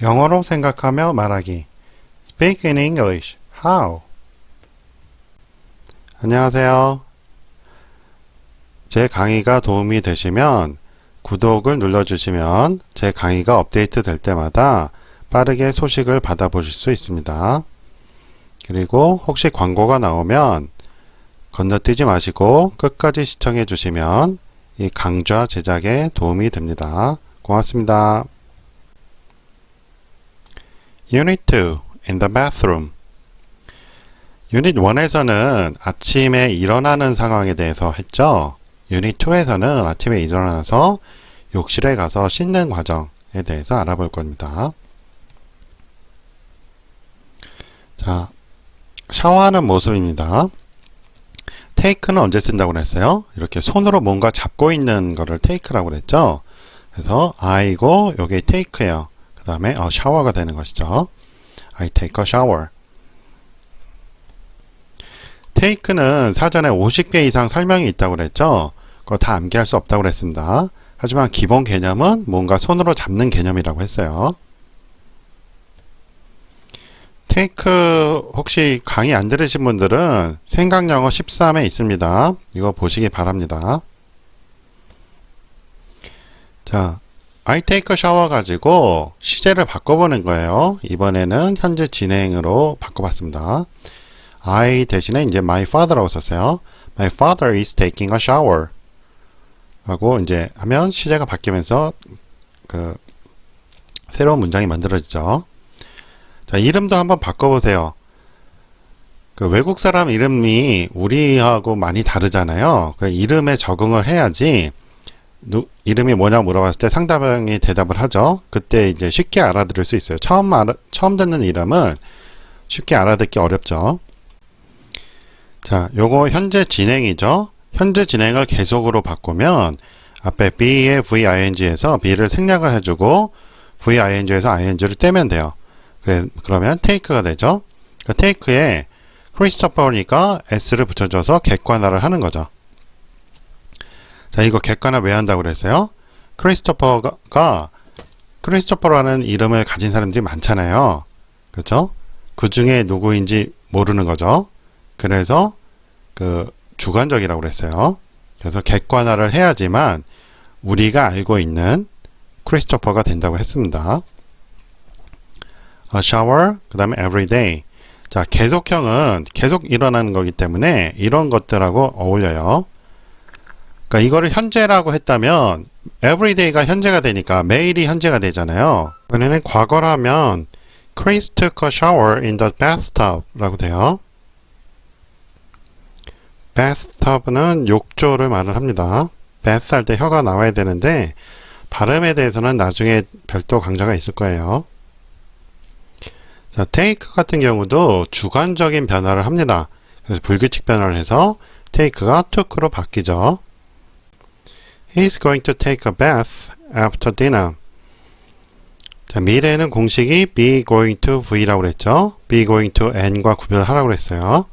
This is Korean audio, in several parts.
영어로 생각하며 말하기. Speak in English. How? 안녕하세요. 제 강의가 도움이 되시면 구독을 눌러주시면 제 강의가 업데이트 될 때마다 빠르게 소식을 받아보실 수 있습니다. 그리고 혹시 광고가 나오면 건너뛰지 마시고 끝까지 시청해 주시면 이 강좌 제작에 도움이 됩니다. 고맙습니다. Unit 2 In the bathroom. 유닛 1에서는 아침에 일어나는 상황에 대해서 했죠. 유닛 2에서는 아침에 일어나서 욕실에 가서 씻는 과정에 대해서 알아볼 겁니다. 자, 샤워하는 모습입니다. take는 언제 쓴다고 그랬어요? 이렇게 손으로 뭔가 잡고 있는 거를 take라고 그랬죠. 그래서 I고 요게 take예요. 그 다음에 샤워가 되는 것이죠. I take a shower. take는 사전에 50개 이상 설명이 있다고 그랬죠. 그거 다 암기할 수 없다고 그랬습니다. 하지만 기본 개념은 뭔가 손으로 잡는 개념이라고 했어요. take 혹시 강의 안 들으신 분들은 생각영어 13에 있습니다. 이거 보시기 바랍니다. 자, I take a shower 가지고 시제를 바꿔보는 거예요. 이번에는 현재 진행으로 바꿔봤습니다. I 대신에 이제 my father라고 썼어요. My father is taking a shower. 하고 이제 하면 시제가 바뀌면서 그 새로운 문장이 만들어지죠. 자, 이름도 한번 바꿔보세요. 그 외국 사람 이름이 우리하고 많이 다르잖아요. 그 이름에 적응을 해야지 이름이 뭐냐고 물어봤을 때 상대방이 대답을 하죠. 그때 이제 쉽게 알아들을 수 있어요. 처음 듣는 이름은 쉽게 알아듣기 어렵죠. 자, 요거 현재 진행이죠. 현재 진행을 계속으로 바꾸면 앞에 be의 VING에서 be를 생략을 해주고 VING에서 ING를 떼면 돼요. 그러면 take가 되죠. 그 take에 크리스토퍼니까 s를 붙여줘서 객관화를 하는 거죠. 자, 이거 객관화 왜 한다고 그랬어요? 크리스토퍼라는 이름을 가진 사람들이 많잖아요. 그렇죠? 그 중에 누구인지 모르는 거죠. 그래서 그 주관적이라고 그랬어요. 그래서 객관화를 해야지만 우리가 알고 있는 크리스토퍼가 된다고 했습니다. A shower, 그 다음에 every day. 자, 계속형은 계속 일어나는 거기 때문에 이런 것들하고 어울려요. 그러니까 이거를 현재라고 했다면 every day가 현재가 되니까 매일이 현재가 되잖아요. 이번에는 과거로 하면 Chris took a shower in the bathtub 라고 돼요. bathtub는 욕조를 말을 합니다. bath 할 때 혀가 나와야 되는데 발음에 대해서는 나중에 별도 강좌가 있을 거예요. 자, take 같은 경우도 주관적인 변화를 합니다. 그래서 불규칙 변화를 해서 take가 took로 바뀌죠. He's going to take a bath after dinner. 자, 미래에는 공식이 be going to V라고 그랬죠. be going to N과 구별하라고 그랬어요.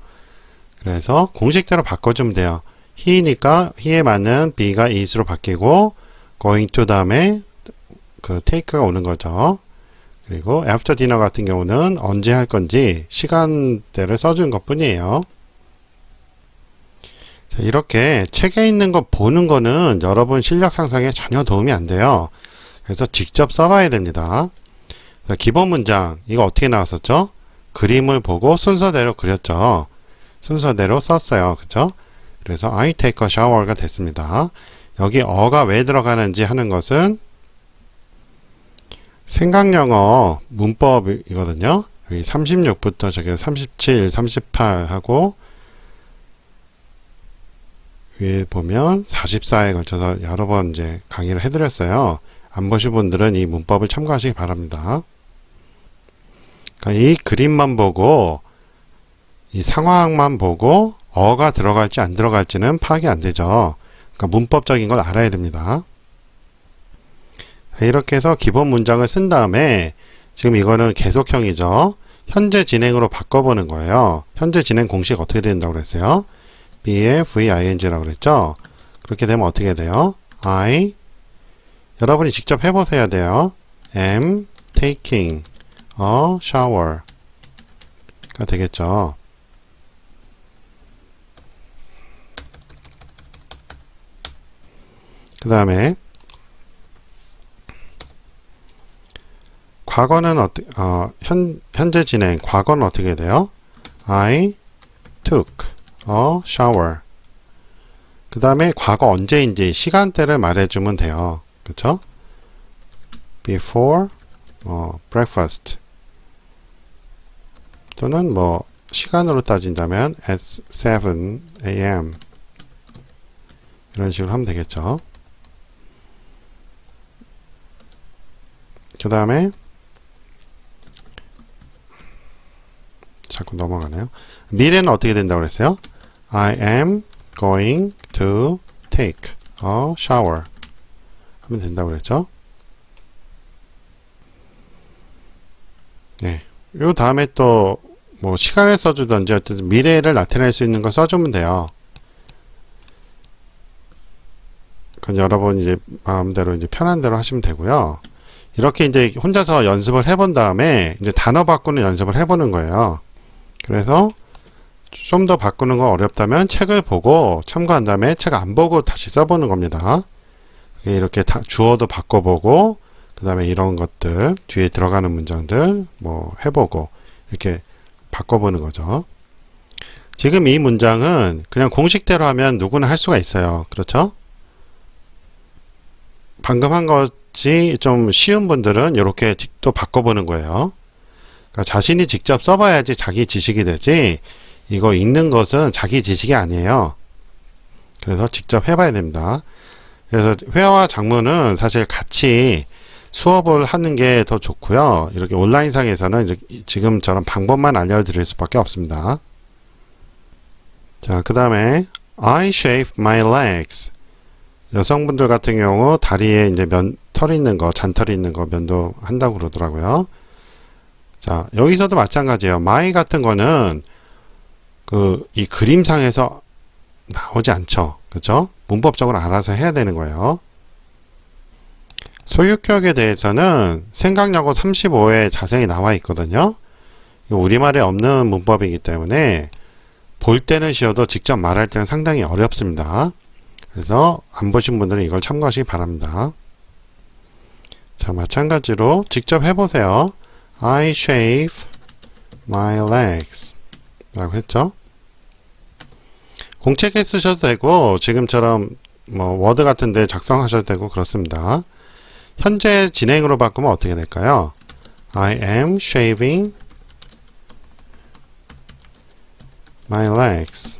그래서 공식대로 바꿔주면 돼요. he니까 he에 맞는 be가 is로 바뀌고 going to 다음에 그 take가 오는 거죠. 그리고 after dinner 같은 경우는 언제 할 건지 시간대를 써준 것 뿐이에요. 자, 이렇게 책에 있는 거 보는 거는 여러분 실력 향상에 전혀 도움이 안 돼요. 그래서 직접 써봐야 됩니다. 자, 기본 문장 이거 어떻게 나왔었죠? 그림을 보고 순서대로 그렸죠. 순서대로 썼어요. 그죠? 그래서 I take a shower가 됐습니다. 여기 어가 왜 들어가는지 하는 것은 생각영어 문법이거든요. 여기 36부터 저기 37, 38 하고 위에 보면 44에 걸쳐서 여러 번 이제 강의를 해드렸어요. 안 보신 분들은 이 문법을 참고하시기 바랍니다. 그러니까 이 그림만 보고 이 상황만 보고 어가 들어갈지 안 들어갈지는 파악이 안 되죠. 그러니까 문법적인 걸 알아야 됩니다. 이렇게 해서 기본 문장을 쓴 다음에 지금 이거는 계속형이죠. 현재 진행으로 바꿔보는 거예요. 현재 진행 공식 어떻게 된다고 그랬어요? B에 VING라고 그랬죠. 그렇게 되면 어떻게 돼요? I 여러분이 직접 해보셔야 돼요. am taking a shower가 되겠죠. 그 다음에 과거는 현재 진행, 과거는 어떻게 돼요? I took a shower. 그 다음에 과거 언제인지 시간대를 말해주면 돼요. 그쵸? before breakfast 또는 뭐 시간으로 따진다면 at 7 a.m. 이런 식으로 하면 되겠죠. 그 다음에 자꾸 넘어가네요. 미래는 어떻게 된다고 그랬어요? I am going to take a shower 하면 된다고 그랬죠. 네. 요 다음에 또 뭐 시간을 써주던지 어쨌든 미래를 나타낼 수 있는 거 써주면 돼요. 그건 여러분 이제 마음대로 이제 편한 대로 하시면 되고요. 이렇게 이제 혼자서 연습을 해본 다음에 이제 단어 바꾸는 연습을 해보는 거예요. 그래서 좀 더 바꾸는 거 어렵다면 책을 보고 참고한 다음에 책 안 보고 다시 써보는 겁니다. 이렇게 주어도 바꿔보고 그 다음에 이런 것들 뒤에 들어가는 문장들 뭐 해보고 이렇게 바꿔보는 거죠. 지금 이 문장은 그냥 공식대로 하면 누구나 할 수가 있어요. 그렇죠? 방금 한 것이 좀 쉬운 분들은 이렇게 또 바꿔보는 거예요. 그러니까 자신이 직접 써봐야지 자기 지식이 되지 이거 읽는 것은 자기 지식이 아니에요. 그래서 직접 해봐야 됩니다. 그래서 회화와 작문은 사실 같이 수업을 하는 게 더 좋고요. 이렇게 온라인상에서는 이렇게 지금처럼 방법만 알려드릴 수밖에 없습니다. 자, 그 다음에 I shave my legs. 여성분들 같은 경우 다리에 이제 털 있는 거, 잔털이 있는 거 면도한다고 그러더라고요. 자, 여기서도 마찬가지예요. my 같은 거는 이 그림상에서 나오지 않죠. 그죠? 문법적으로 알아서 해야 되는 거예요. 소유격에 대해서는 생각여고 35에 자세히 나와 있거든요. 우리말에 없는 문법이기 때문에 볼 때는 쉬워도 직접 말할 때는 상당히 어렵습니다. 그래서 안 보신 분들은 이걸 참고하시기 바랍니다. 자, 마찬가지로 직접 해보세요. I shave my legs 라고 했죠. 공책에 쓰셔도 되고 지금처럼 뭐 워드 같은 데 작성하셔도 되고 그렇습니다. 현재 진행으로 바꾸면 어떻게 될까요? I am shaving my legs.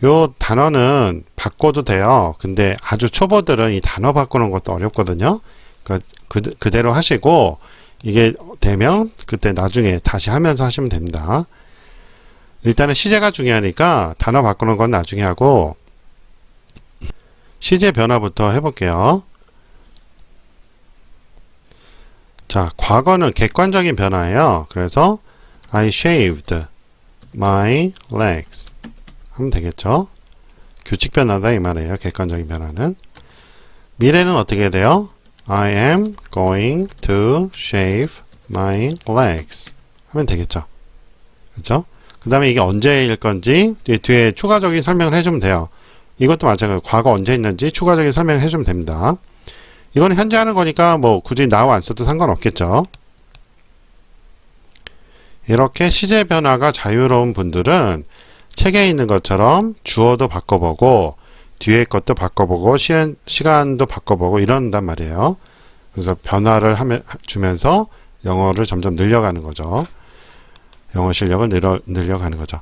요 단어는 바꿔도 돼요. 근데 아주 초보들은 이 단어 바꾸는 것도 어렵거든요. 그러니까 그대로 하시고 이게 되면 그때 나중에 다시 하면서 하시면 됩니다. 일단은 시제가 중요하니까 단어 바꾸는 건 나중에 하고 시제 변화부터 해볼게요. 자, 과거는 객관적인 변화예요. 그래서 I shaved my legs 하면 되겠죠. 규칙 변화다 이 말이에요. 객관적인 변화는. 미래는 어떻게 돼요? I am going to shave my legs 하면 되겠죠. 그렇죠? 그 다음에 이게 언제일 건지 뒤에 추가적인 설명을 해주면 돼요. 이것도 마찬가지로 과거 언제 있는지 추가적인 설명을 해주면 됩니다. 이거는 현재 하는 거니까 뭐 굳이 now 안 써도 상관없겠죠. 이렇게 시제 변화가 자유로운 분들은 책에 있는 것처럼 주어도 바꿔보고 뒤에 것도 바꿔보고 시간도 바꿔보고 이런단 말이에요. 그래서 변화를 주면서 영어를 점점 늘려가는 거죠. 영어 실력을 늘려가는 거죠.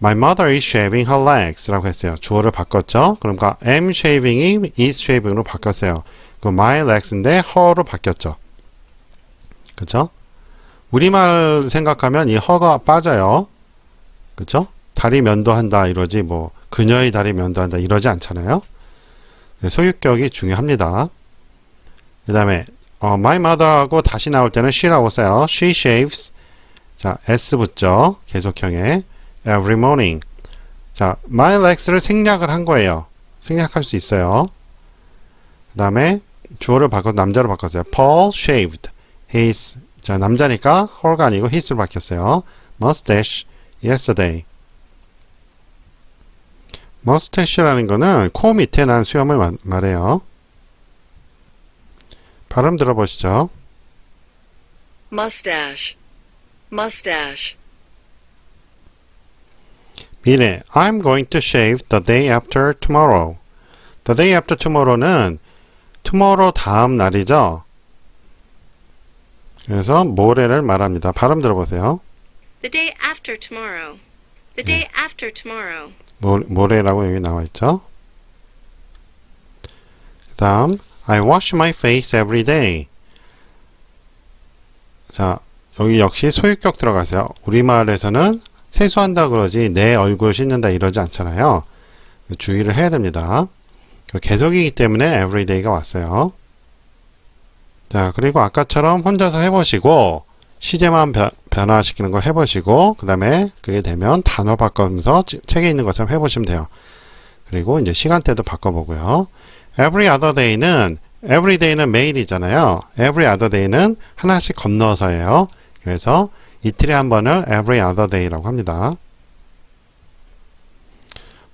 My mother is shaving her legs 라고 했어요. 주어를 바꿨죠. 그러니까 am shaving이 is shaving으로 바뀌었어요. 그 my legs인데 her로 바뀌었죠. 그쵸? 우리말 생각하면 이 her가 빠져요. 그쵸? 다리 면도한다 이러지 뭐 그녀의 다리 면도한다 이러지 않잖아요. 소유격이 중요합니다. 그 다음에 my mother하고 다시 나올 때는 she라고 써요. She shaves. 자, s 붙죠. 계속형에 every morning. 자, my legs를 생략을 한 거예요. 생략할 수 있어요. 그 다음에 주어를 남자로 바꿨어요. Paul shaved his, 자, 남자니까 her가 아니고 his로 바뀌었어요. mustache yesterday. mustache라는 거는 코 밑에 난 수염을 말해요. 발음 들어보시죠. mustache, mustache, 미래, I'm going to shave the day after tomorrow. The day after tomorrow는 tomorrow 다음 날이죠. 그래서 모레를 말합니다. 발음 들어보세요. the day after tomorrow, the day after tomorrow, 모레라고 여기 나와 있죠. 그 다음 I wash my face every day. 자, 여기 역시 소유격 들어가세요. 우리말에서는 세수한다 그러지 내 얼굴 씻는다 이러지 않잖아요. 주의를 해야 됩니다. 계속이기 때문에 everyday가 왔어요. 자, 그리고 아까처럼 혼자서 해보시고 시제만 변화시키는 걸 해보시고 그 다음에 그게 되면 단어 바꾸면서 책에 있는 것처럼 해보시면 돼요. 그리고 이제 시간대도 바꿔보고요. every other day는 every day는 매일이잖아요. every other day는 하나씩 건너서예요. 그래서 이틀에 한 번을 every other day라고 합니다.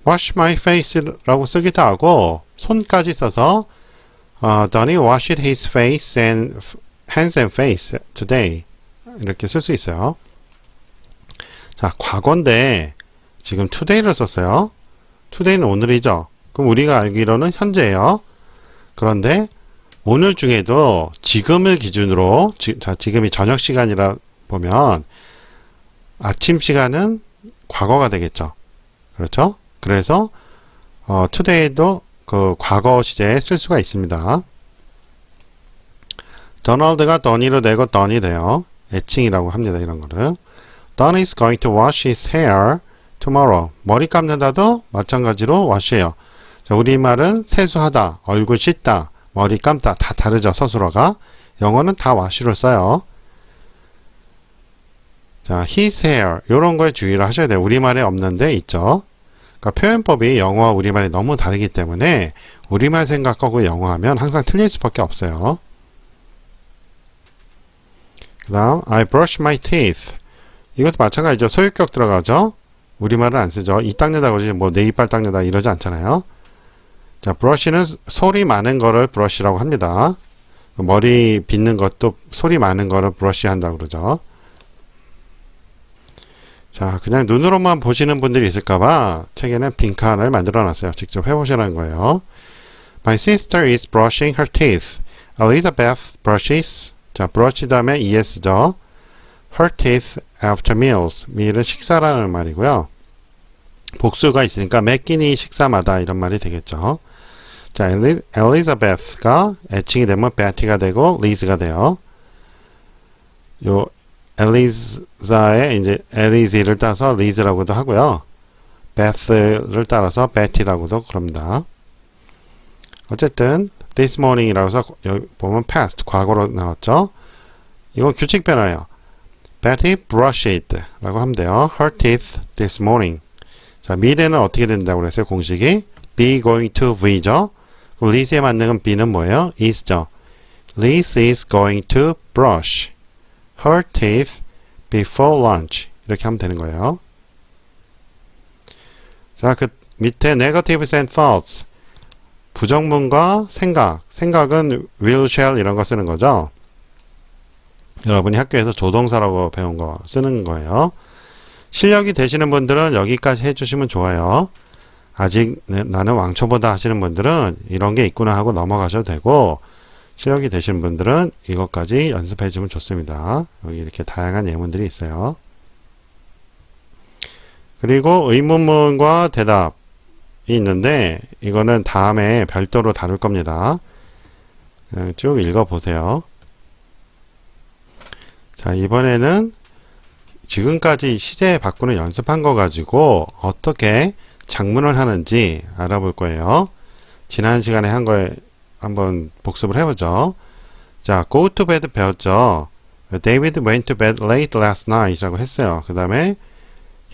wash my face라고 쓰기도 하고 손까지 써서 Donnie washed his face and hands and face today. 이렇게 쓸 수 있어요. 자, 과거인데 지금 today를 썼어요. today는 오늘이죠. 그럼 우리가 알기로는 현재예요. 그런데 오늘 중에도 지금을 기준으로 자, 지금이 저녁 시간이라 보면 아침 시간은 과거가 되겠죠. 그렇죠? 그래서 today도 그 과거 시제에 쓸 수가 있습니다. 도널드가 더니로 되고 던이 돼요. 애칭이라고 합니다. 이런 거를. Don is going to wash his hair tomorrow. 머리 감는다도 마찬가지로 wash예요. 자, 우리말은 세수하다, 얼굴 씻다, 머리 감다 다 다르죠. 서술어가. 영어는 다 wash로 써요. 자, his hair 이런 거에 주의를 하셔야 돼요. 우리말에 없는데 있죠. 그러니까 표현법이 영어와 우리말이 너무 다르기 때문에 우리말 생각하고 영어하면 항상 틀릴 수밖에 없어요. 그 다음 I brush my teeth. 이것도 마찬가지죠. 소유격 들어가죠. 우리말은 안 쓰죠. 이 닦는다 그러지 뭐 내 이빨 닦는다 이러지 않잖아요. 자, brush는 소리 많은 거를 brush라고 합니다. 머리 빗는 것도 소리 많은 거를 brush 한다고 그러죠. 자, 그냥 눈으로만 보시는 분들이 있을까봐 책에는 빈칸을 만들어 놨어요. 직접 해보시라는 거예요. My sister is brushing her teeth. Elizabeth brushes. 자, brush 다음에 es죠. her teeth after meals. meal은 식사라는 말이고요. 복수가 있으니까 매 끼니 식사마다 이런 말이 되겠죠. 자, Elizabeth가 애칭이 되면 Betty가 되고 Liz가 돼요. 요 엘리자의 이제 엘리지를 따서 리즈라고도 하고요. 베스를 따라서 베티라고도 그럽니다. 어쨌든 this morning이라고 해서 여기 보면 past 과거로 나왔죠. 이거 규칙 변화예요. Betty brushed 라고 하면 돼요. her teeth this morning. 자, 미래는 어떻게 된다고 그랬어요? 공식이 be going to be죠. 그럼 Liz의 만능은 be는 뭐예요? is죠. Liz is going to brush her teeth before lunch. 이렇게 하면 되는 거예요. 자, 그 밑에 negatives and thoughts. 부정문과 생각. 생각은 will, shall 이런 거 쓰는 거죠. 여러분이 학교에서 조동사라고 배운 거 쓰는 거예요. 실력이 되시는 분들은 여기까지 해주시면 좋아요. 아직 나는 왕초보다 하시는 분들은 이런 게 있구나 하고 넘어가셔도 되고, 실력이 되시는 분들은 이것까지 연습해 주면 좋습니다. 여기 이렇게 다양한 예문들이 있어요. 그리고 의문문과 대답이 있는데 이거는 다음에 별도로 다룰 겁니다. 그냥 쭉 읽어보세요. 자, 이번에는 지금까지 시제 바꾸는 연습한 거 가지고 어떻게 작문을 하는지 알아볼 거예요. 지난 시간에 한 거에 한번 복습을 해보죠. 자, go to bed 배웠죠. David went to bed late last night 라고 했어요. 그 다음에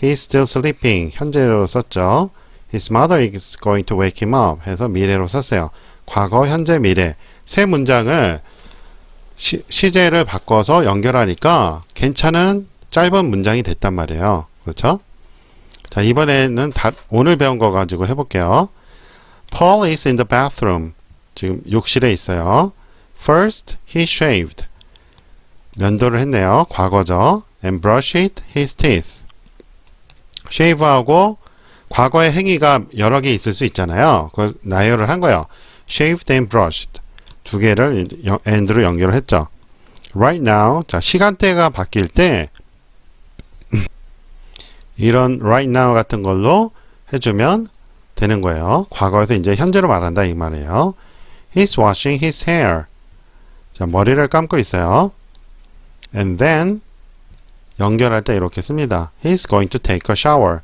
he's still sleeping 현재로 썼죠. His mother is going to wake him up 해서 미래로 썼어요. 과거, 현재, 미래 세 문장을 시제를 바꿔서 연결하니까 괜찮은 짧은 문장이 됐단 말이에요. 그렇죠? 자, 이번에는 오늘 배운 거 가지고 해볼게요. Paul is in the bathroom. 지금 욕실에 있어요. First, he shaved. 면도를 했네요. 과거죠. And brushed his teeth. shave하고 과거의 행위가 여러 개 있을 수 있잖아요. 그걸 나열을 한 거예요. shaved and brushed. 두 개를 and로 연결을 했죠. Right now. 자, 시간대가 바뀔 때 이런 right now 같은 걸로 해주면 되는 거예요. 과거에서 이제 현재로 말한다 이 말이에요. He's washing his hair. 자, 머리를 감고 있어요. And then 연결할 때 이렇게 씁니다. He's going to take a shower.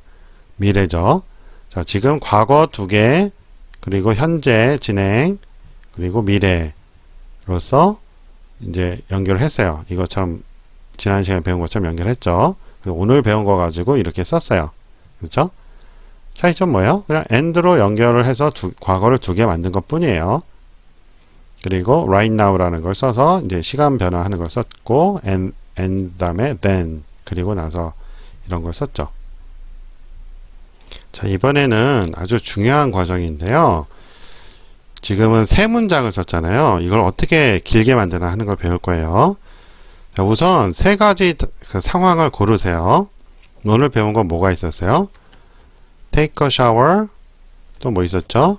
미래죠. 자, 지금 과거 두 개, 그리고 현재 진행, 그리고 미래로서 이제 연결을 했어요. 이것처럼 지난 시간에 배운 것처럼 연결했죠. 오늘 배운 거 가지고 이렇게 썼어요. 그렇죠? 차이점 뭐예요? 그냥 and로 연결을 해서 과거를 두 개 만든 것 뿐이에요. 그리고 right now라는 걸 써서 이제 시간 변화하는 걸 썼고 and 다음에 then 그리고 나서 이런 걸 썼죠. 자, 이번에는 아주 중요한 과정인데요. 지금은 세 문장을 썼잖아요. 이걸 어떻게 길게 만드나 하는 걸 배울 거예요. 자, 우선 세 가지 그 상황을 고르세요. 오늘 배운 건 뭐가 있었어요? Take a shower. 또 뭐 있었죠?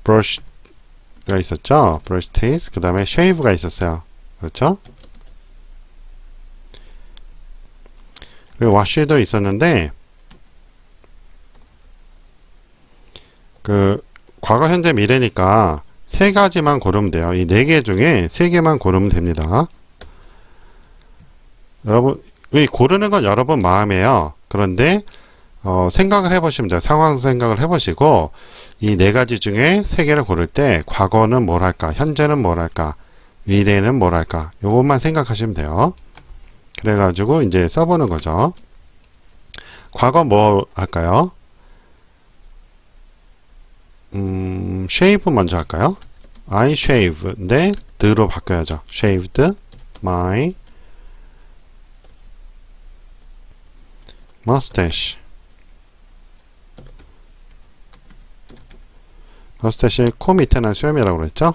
brush가 있었죠? brush teeth. 그 다음에 shave가 있었어요. 그렇죠? 그리고 wash도 있었는데 그 과거, 현재, 미래니까 세 가지만 고르면 돼요. 이 네 개 중에 세 개만 고르면 됩니다. 여러분, 이 고르는 건 여러분 마음이에요. 그런데 생각을 해보시면 돼요. 상황 생각을 해보시고 이 네 가지 중에 세 개를 고를 때 과거는 뭘 할까, 현재는 뭘 할까, 미래는 뭘 할까, 요것만 생각하시면 돼요. 그래가지고 이제 써보는 거죠. 과거 뭐 할까요? shave 먼저 할까요? I shave인데 the로 바꿔야죠. shaved my mustache. mustache 코 밑에 난 수염이라고 그랬죠?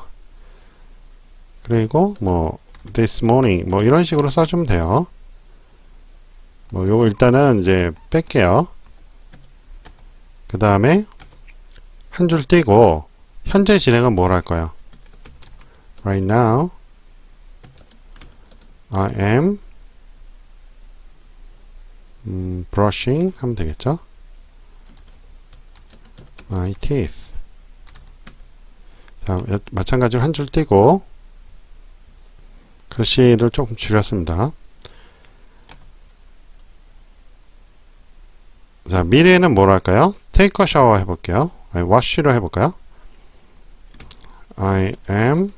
그리고 뭐 this morning 뭐 이런 식으로 써주면 돼요. 뭐 요거 일단은 이제 뺄게요. 그 다음에 한 줄 띄고 현재 진행은 뭘 할 거예요? Right now I am brushing 하면 되겠죠? my teeth. 자, 마찬가지로 한 줄 띄고 글씨를 조금 줄였습니다. 자, 미래에는 뭘 할까요? take a shower 해볼게요. 아니, wash로 해볼까요? I am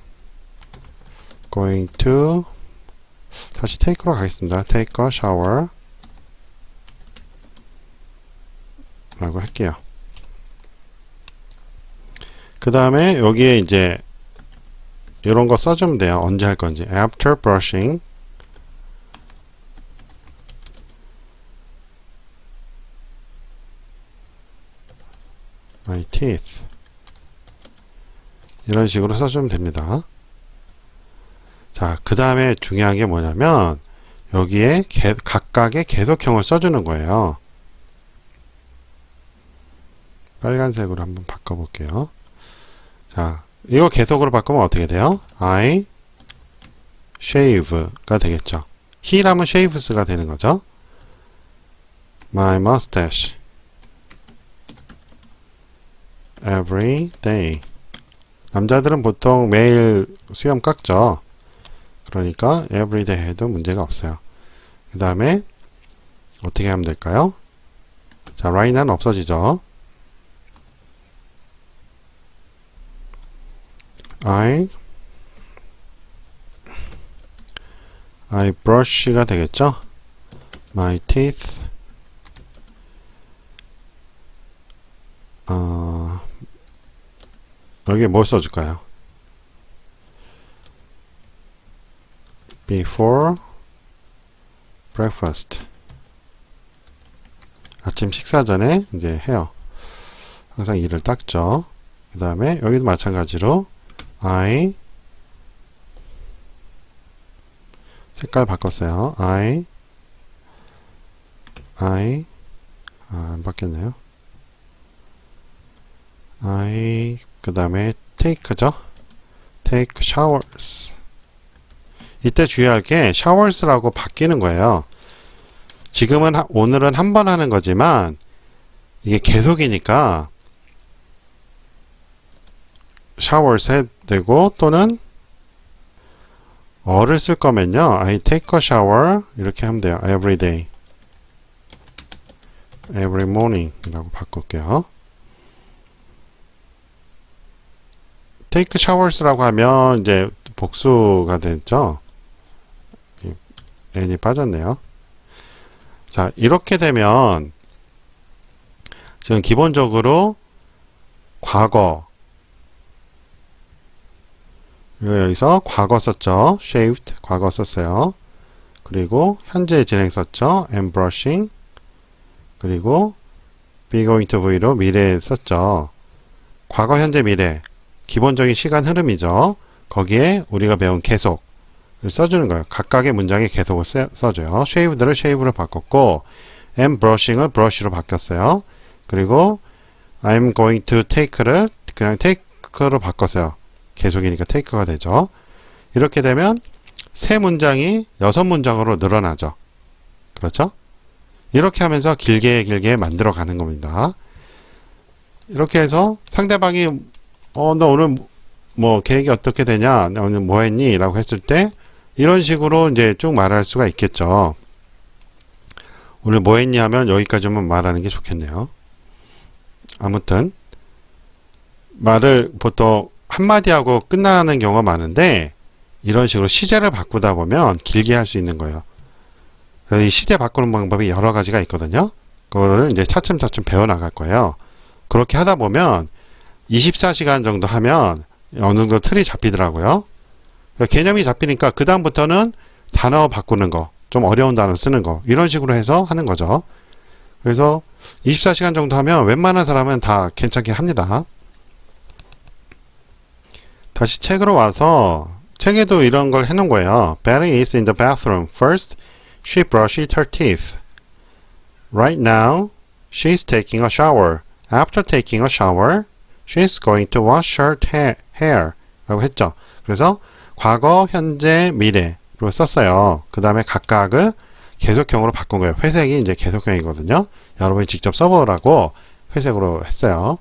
going to 다시 take로 가겠습니다. take a shower 라고 할게요. 그 다음에 여기에 이제 이런 거 써주면 돼요. 언제 할 건지. after brushing my teeth. 이런 식으로 써주면 됩니다. 자, 그 다음에 중요한 게 뭐냐면 여기에 각각의 계속형을 써주는 거예요. 빨간색으로 한번 바꿔볼게요. 자, 이거 계속으로 바꾸면 어떻게 돼요? I shave가 되겠죠. he라면 shaves가 되는 거죠. My mustache every day. 남자들은 보통 매일 수염 깎죠. 그러니까 every day 해도 문제가 없어요. 그 다음에 어떻게 하면 될까요? 자, right는 없어지죠. I brush가 되겠죠. My teeth 여기에 뭘 써줄까요? before breakfast. 아침 식사 전에 이제 해요. 항상 이를 닦죠. 그 다음에 여기도 마찬가지로 I 색깔 바꿨어요. 안 바뀌었네요. 그 다음에 take죠. take showers. 이때 주의할 게 showers라고 바뀌는 거예요. 지금은 오늘은 한 번 하는 거지만 이게 계속이니까 showers 해도 되고 또는 어를 쓸 거면요. I take a shower 이렇게 하면 돼요. every day. every morning 이라고 바꿀게요. take showers라고 하면 이제 복수가 됐죠. n이 빠졌네요. 자, 이렇게 되면 지금 기본적으로 과거 여기서 과거 썼죠. shaved 과거 썼어요. 그리고 현재 진행 썼죠. am brushing. 그리고 be going to V로 미래 썼죠. 과거, 현재, 미래 기본적인 시간 흐름이죠. 거기에 우리가 배운 계속을 써주는 거예요. 각각의 문장에 계속을 써줘요. shaved를 shave로 바꿨고 am brushing을 brush로 바뀌었어요. 그리고 I'm going to take를 그냥 take로 바꿨어요. 계속이니까 take가 되죠. 이렇게 되면 세 문장이 6문장으로 늘어나죠. 그렇죠? 이렇게 하면서 길게 만들어 가는 겁니다. 이렇게 해서 상대방이 너 오늘 뭐 계획이 어떻게 되냐? 나 오늘 뭐 했니? 라고 했을 때 이런 식으로 이제 쭉 말할 수가 있겠죠. 오늘 뭐 했니? 하면 여기까지만 말하는 게 좋겠네요. 아무튼 말을 보통 한마디 하고 끝나는 경우가 많은데 이런 식으로 시제를 바꾸다 보면 길게 할 수 있는 거예요. 이 시제 바꾸는 방법이 여러 가지가 있거든요. 그거를 이제 차츰차츰 배워나갈 거예요. 그렇게 하다 보면 24시간 정도 하면 어느 정도 틀이 잡히더라고요. 개념이 잡히니까 그 다음부터는 단어 바꾸는 거, 좀 어려운 단어 쓰는 거 이런 식으로 해서 하는 거죠. 그래서 24시간 정도 하면 웬만한 사람은 다 괜찮게 합니다. 다시 책으로 와서 책에도 이런 걸 해놓은 거예요. Betty is in the bathroom. First, she brushes her teeth. Right now, she's taking a shower. After taking a shower, she's going to wash her hair. 라고 했죠. 그래서 과거, 현재, 미래로 썼어요. 그 다음에 각각을 계속형으로 바꾼 거예요. 회색이 이제 계속형이거든요. 여러분이 직접 써보라고 회색으로 했어요.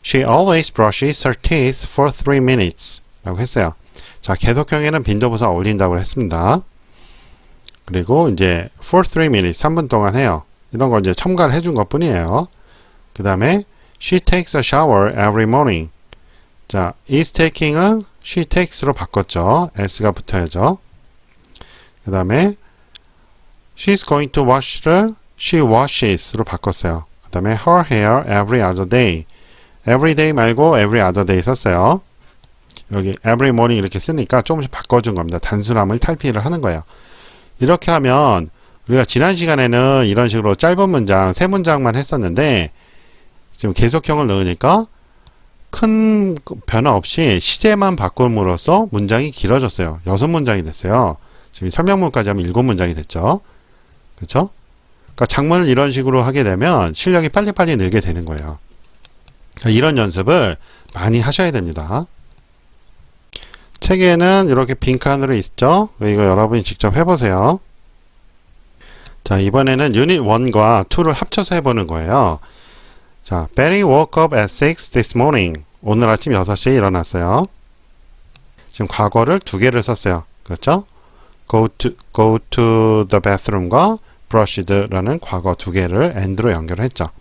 She always brushes her teeth for 3 minutes. 라고 했어요. 자, 계속형에는 빈도부사 어울린다고 했습니다. 그리고 이제 for 3 minutes, 3분 동안 해요. 이런 걸 이제 첨가를 해준 것 뿐이에요. 그 다음에 she takes a shower every morning. 자, is taking은 she takes로 바꿨죠. s가 붙어야죠. 그 다음에 she's going to wash를 she washes로 바꿨어요. 그 다음에 her hair every other day. every day 말고 every other day 썼어요. 여기 every morning 이렇게 쓰니까 조금씩 바꿔준 겁니다. 단순함을 탈피를 하는 거예요. 이렇게 하면 우리가 지난 시간에는 이런 식으로 짧은 문장, 3문장만 했었는데 지금 계속형을 넣으니까 큰 변화 없이 시제만 바꿈으로써 문장이 길어졌어요. 6문장이 됐어요. 지금 설명문까지 하면 7문장이 됐죠. 그렇죠? 그러니까 작문을 이런 식으로 하게 되면 실력이 빨리빨리 늘게 되는 거예요. 이런 연습을 많이 하셔야 됩니다. 책에는 이렇게 빈칸으로 있죠? 이거 여러분이 직접 해보세요. 자, 이번에는 유닛 1과 2를 합쳐서 해보는 거예요. 자, Betty woke up at 6 this morning. 오늘 아침 6시에 일어났어요. 지금 과거를 2개를 썼어요. 그렇죠? go to the bathroom과 brushed라는 과거 2개를 and로 연결했죠.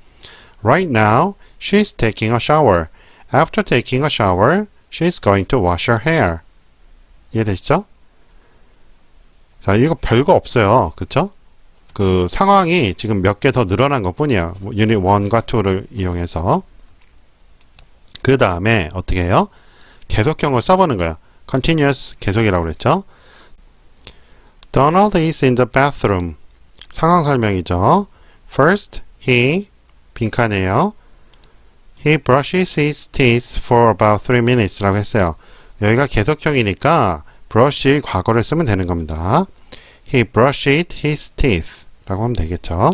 Right now, she's taking a shower. After taking a shower, she's going to wash her hair. 이해되시죠? 자, 이거 별거 없어요. 그쵸? 그 상황이 지금 몇 개 더 늘어난 것 뿐이에요. 유닛 1과 2를 이용해서. 그 다음에 어떻게 해요? 계속형을 써보는 거예요. continuous 계속이라고 그랬죠? Donald is in the bathroom. 상황 설명이죠. First, he 빈칸이에요. He brushes his teeth for about 3 minutes 라고 했어요. 여기가 계속형이니까 brush 과거를 쓰면 되는 겁니다. He brushed his teeth 라고 하면 되겠죠.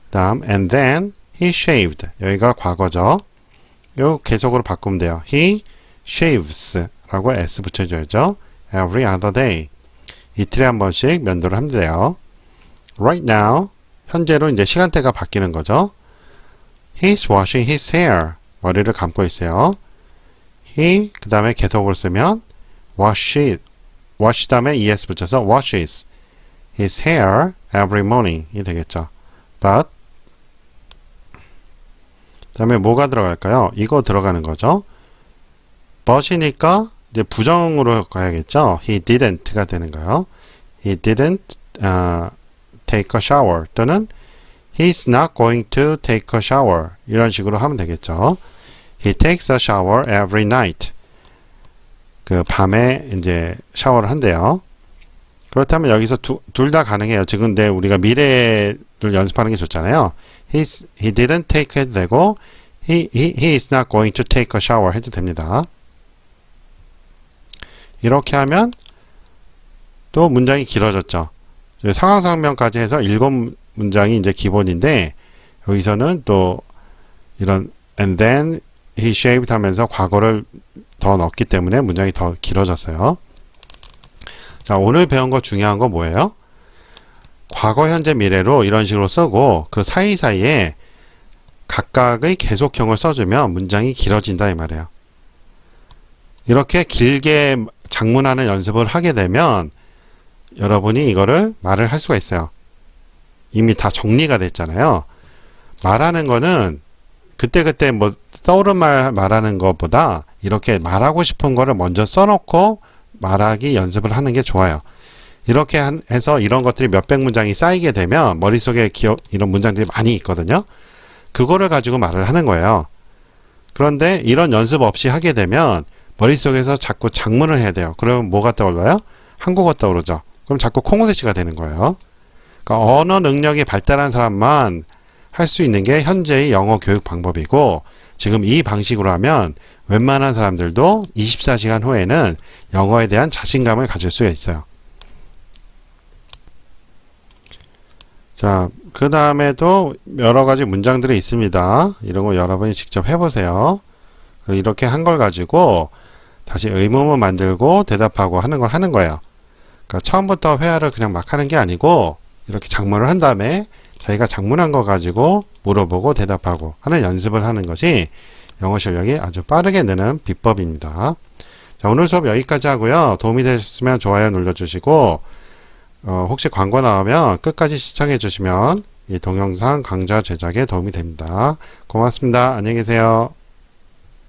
다음 and then he shaved. 여기가 과거죠. 요 계속으로 바꾸면 돼요. He shaves 라고 s 붙여줘야죠. Every other day. 이틀에 한 번씩 면도를 하면 돼요. Right now. 현재로 이제 시간대가 바뀌는 거죠. He's washing his hair. 머리를 감고 있어요. He 그 다음에 계속을 쓰면 wash 다음에 es 붙여서 washes his hair every morning 이 되겠죠. But 그 다음에 뭐가 들어갈까요? 이거 들어가는 거죠. but이니까 이제 부정으로 가야겠죠. He didn't가 되는 거예요. He didn't take a shower 또는 He's not going to take a shower 이런 식으로 하면 되겠죠. He takes a shower every night. 그 밤에 이제 샤워를 한대요. 그렇다면 여기서 둘 다 가능해요. 지금 근데 우리가 미래를 연습하는 게 좋잖아요. He didn't take 해도 되고 he is not going to take a shower 해도 됩니다. 이렇게 하면 또 문장이 길어졌죠. 상황 설명까지 해서 7문장이 이제 기본인데 여기서는 또 이런 and then he shaved 하면서 과거를 더 넣었기 때문에 문장이 더 길어졌어요. 자, 오늘 배운 거 중요한 거 뭐예요? 과거, 현재, 미래로 이런 식으로 쓰고 그 사이사이에 각각의 계속형을 써주면 문장이 길어진다 이 말이에요. 이렇게 길게 작문하는 연습을 하게 되면 여러분이 이거를 말을 할 수가 있어요. 이미 다 정리가 됐잖아요. 말하는 거는 그때그때 뭐 떠오른 말 말하는 것보다 이렇게 말하고 싶은 거를 먼저 써놓고 말하기 연습을 하는 게 좋아요. 이렇게 해서 이런 것들이 몇백 문장이 쌓이게 되면 머릿속에 이런 문장들이 많이 있거든요. 그거를 가지고 말을 하는 거예요. 그런데 이런 연습 없이 하게 되면 머릿속에서 자꾸 작문을 해야 돼요. 그러면 뭐가 떠올라요? 한국어 떠오르죠. 그럼 자꾸 콩글리시가 되는 거예요. 그러니까 언어 능력이 발달한 사람만 할 수 있는 게 현재의 영어 교육 방법이고 지금 이 방식으로 하면 웬만한 사람들도 24시간 후에는 영어에 대한 자신감을 가질 수 있어요. 자, 그 다음에도 여러 가지 문장들이 있습니다. 이런 거 여러분이 직접 해보세요. 이렇게 한 걸 가지고 다시 의문문 만들고 대답하고 하는 걸 하는 거예요. 그러니까 처음부터 회화를 그냥 막 하는 게 아니고 이렇게 작문을 한 다음에 자기가 작문한 거 가지고 물어보고 대답하고 하는 연습을 하는 것이 영어 실력이 아주 빠르게 느는 비법입니다. 자, 오늘 수업 여기까지 하고요. 도움이 되셨으면 좋아요 눌러주시고 혹시 광고 나오면 끝까지 시청해 주시면 이 동영상 강좌 제작에 도움이 됩니다. 고맙습니다. 안녕히 계세요.